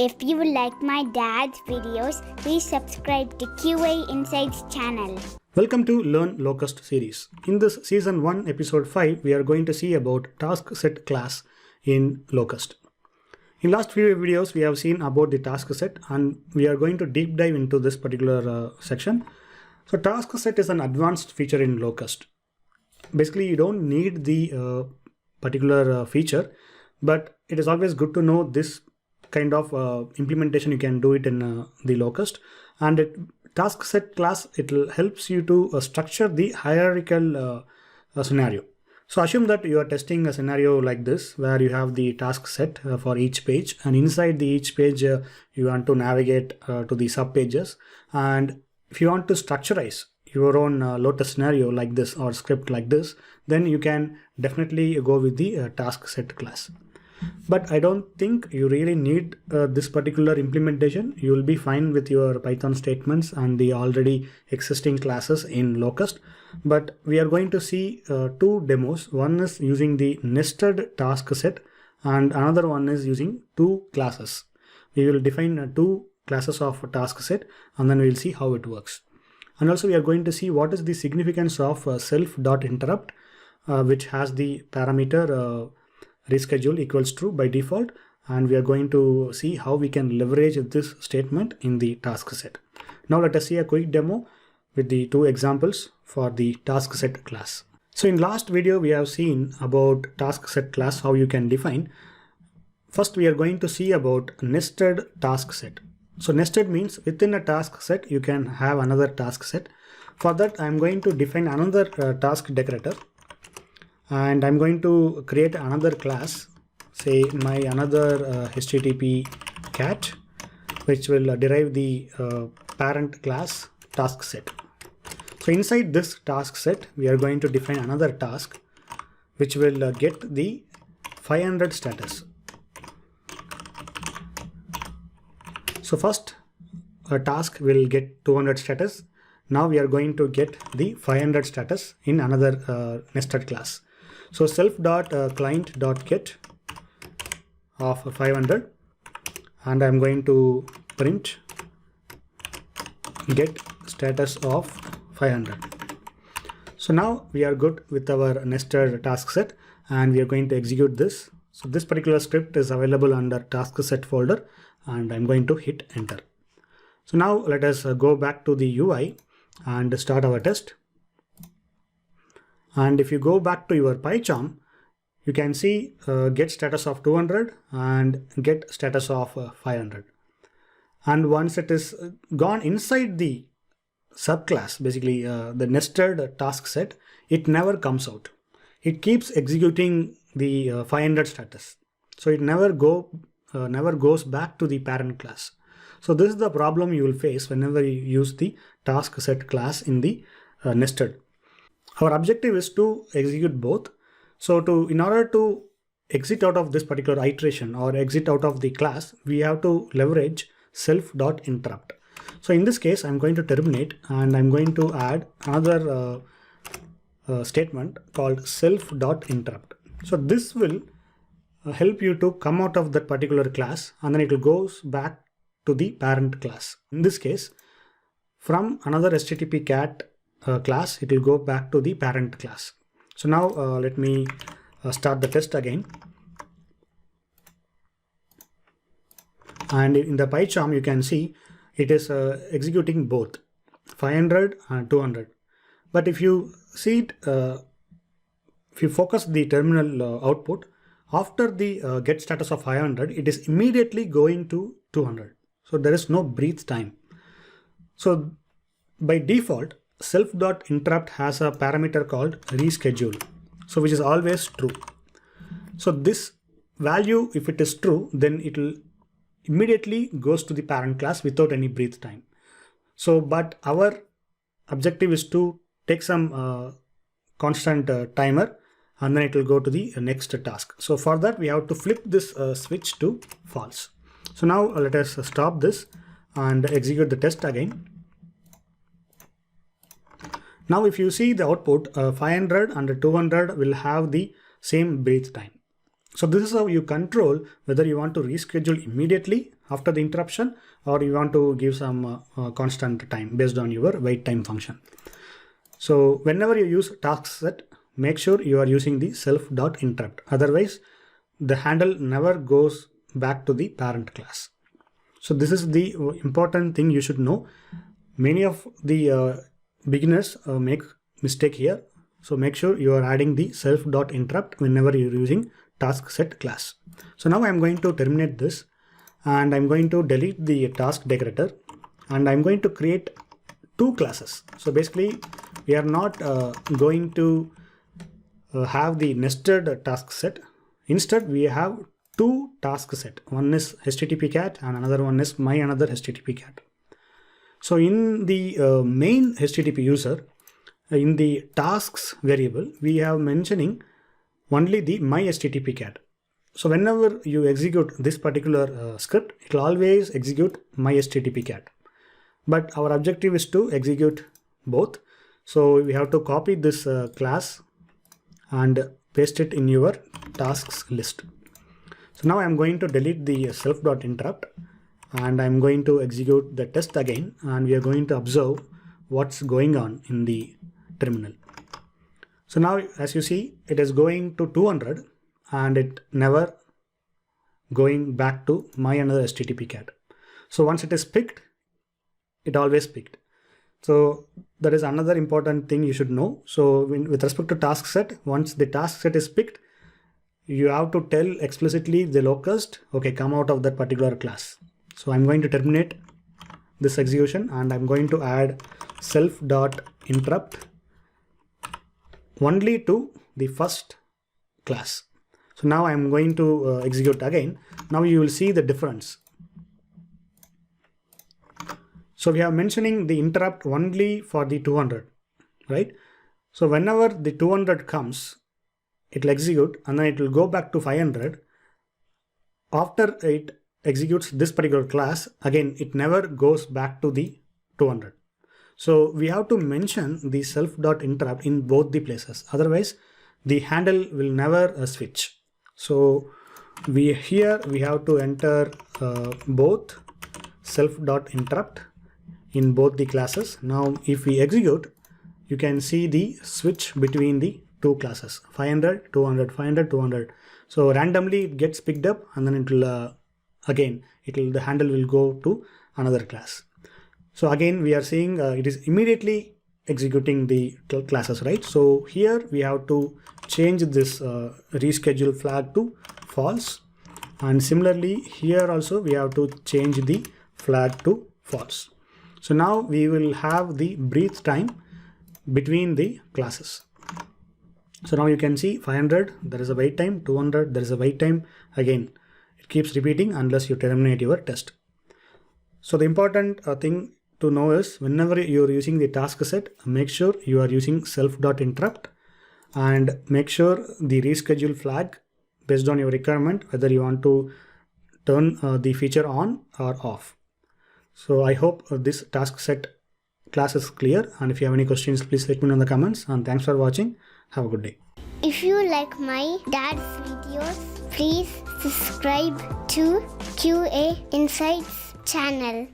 If you like my dad's videos, please subscribe to QA Insights channel. Welcome to Learn Locust series. In this season 1 episode 5, we are going to see about TaskSet class in Locust. In last few videos, we have seen about the TaskSet and we are going to deep dive into this particular section. So TaskSet is an advanced feature in Locust. Basically, you don't need the particular feature, but it is always good to know this kind of implementation. You can do it in the Locust, and TaskSet class, it helps you to structure the hierarchical scenario. So assume that you are testing a scenario like this where you have the task set for each page, and inside each page you want to navigate to the sub pages. And if you want to structurize your own Lotus scenario like this or script like this, then you can definitely go with the TaskSet class. But I don't think you really need this particular implementation. You will be fine with your Python statements and the already existing classes in Locust. But we are going to see two demos. One is using the nested TaskSet and another one is using two classes. We will define two classes of TaskSet and then we will see how it works. And also we are going to see what is the significance of self.interrupt, which has the parameter reschedule equals true by default, and we are going to see how we can leverage this statement in the TaskSet. Now let us see a quick demo with the two examples for the TaskSet class. So in last video we have seen about TaskSet class, how you can define. First we are going to see about nested TaskSet. So nested means within a task set you can have another task set. For that I am going to define another task decorator, and I'm going to create another class, say my another HTTP cat, which will derive the parent class task set. So inside this task set we are going to define another task which will get the 500 status. So first a task will get 200 status. Now we are going to get the 500 status in another nested class. So self.client.get of 500, and I'm going to print get status of 500. So now we are good with our nested task set and we are going to execute this. So this particular script is available under TaskSet folder and I'm going to hit enter. So now let us go back to the UI and start our test. And if you go back to your PyCharm, you can see get status of 200 and get status of 500. And once it is gone inside the subclass, basically the nested task set, it never comes out. It keeps executing the 500 status. So it never goes back to the parent class. So this is the problem you will face whenever you use the TaskSet class in the nested. Our objective is to execute both. So in order to exit out of this particular iteration or exit out of the class, we have to leverage self.interrupt. So in this case, I'm going to terminate and I'm going to add another statement called self.interrupt. So this will help you to come out of that particular class and then it will goes back to the parent class. In this case, from another HTTP cat class, it will go back to the parent class. So now let me start the test again. And in the PyCharm, you can see it is executing both 500 and 200. But if you see it, if you focus the terminal output, after the get status of 500, it is immediately going to 200. So there is no breathe time. So by default, self.interrupt has a parameter called reschedule, so which is always true. So this value, if it is true, then it will immediately goes to the parent class without any breathe time. So but our objective is to take some constant timer and then it will go to the next task. So for that we have to flip this switch to false. So now let us stop this and execute the test again. Now if you see the output, 500 and 200 will have the same breathe time. So this is how you control whether you want to reschedule immediately after the interruption, or you want to give some constant time based on your wait time function. So whenever you use TaskSet, make sure you are using the self.interrupt. Otherwise, the handle never goes back to the parent class. So this is the important thing you should know. Many of the beginners make mistake here. So make sure you are adding the self.interrupt whenever you're using TaskSet class. So now I'm going to terminate this, and I'm going to delete the task decorator, and I'm going to create two classes. So basically we are not going to have the nested TaskSet. Instead we have two TaskSet. One is HTTP cat and another one is my another HTTP cat. So in the main HTTP user, in the tasks variable, we have mentioning only the my HTTP cat. So whenever you execute this particular script, it will always execute my HTTP cat. But our objective is to execute both. So we have to copy this class and paste it in your tasks list. So now I'm going to delete the self.interrupt, and I'm going to execute the test again, and we are going to observe what's going on in the terminal. So now as you see, it is going to 200 and it never going back to my another HTTP cat. So once it is picked, it always picked. So that is another important thing you should know. So with respect to task set, once the task set is picked, you have to tell explicitly the locust, okay, come out of that particular class. So I'm going to terminate this execution, and I'm going to add self.interrupt only to the first class. So now I'm going to execute again. Now you will see the difference. So we are mentioning the interrupt only for the 200, right? So whenever the 200 comes, it will execute and then it will go back to 500. After it executes this particular class, again, it never goes back to the 200. So we have to mention the self.interrupt in both the places. Otherwise, the handle will never switch. So here we have to enter both self.interrupt in both the classes. Now if we execute, you can see the switch between the two classes, 500, 200, 500, 200. So randomly it gets picked up, and then it will the handle will go to another class. So again we are seeing it is immediately executing the classes, right? So here we have to change this reschedule flag to false, and similarly here also we have to change the flag to false. So now we will have the breathe time between the classes. So now you can see 500, there is a wait time, 200, there is a wait time. Again, it keeps repeating unless you terminate your test. So the important thing to know is whenever you are using the task set, make sure you are using self.interrupt, and make sure the reschedule flag based on your requirement, whether you want to turn the feature on or off. So I hope this task set class is clear, and if you have any questions, please let me know in the comments, and thanks for watching. Have a good day. If you like my dad's videos, please subscribe to QA Insights channel.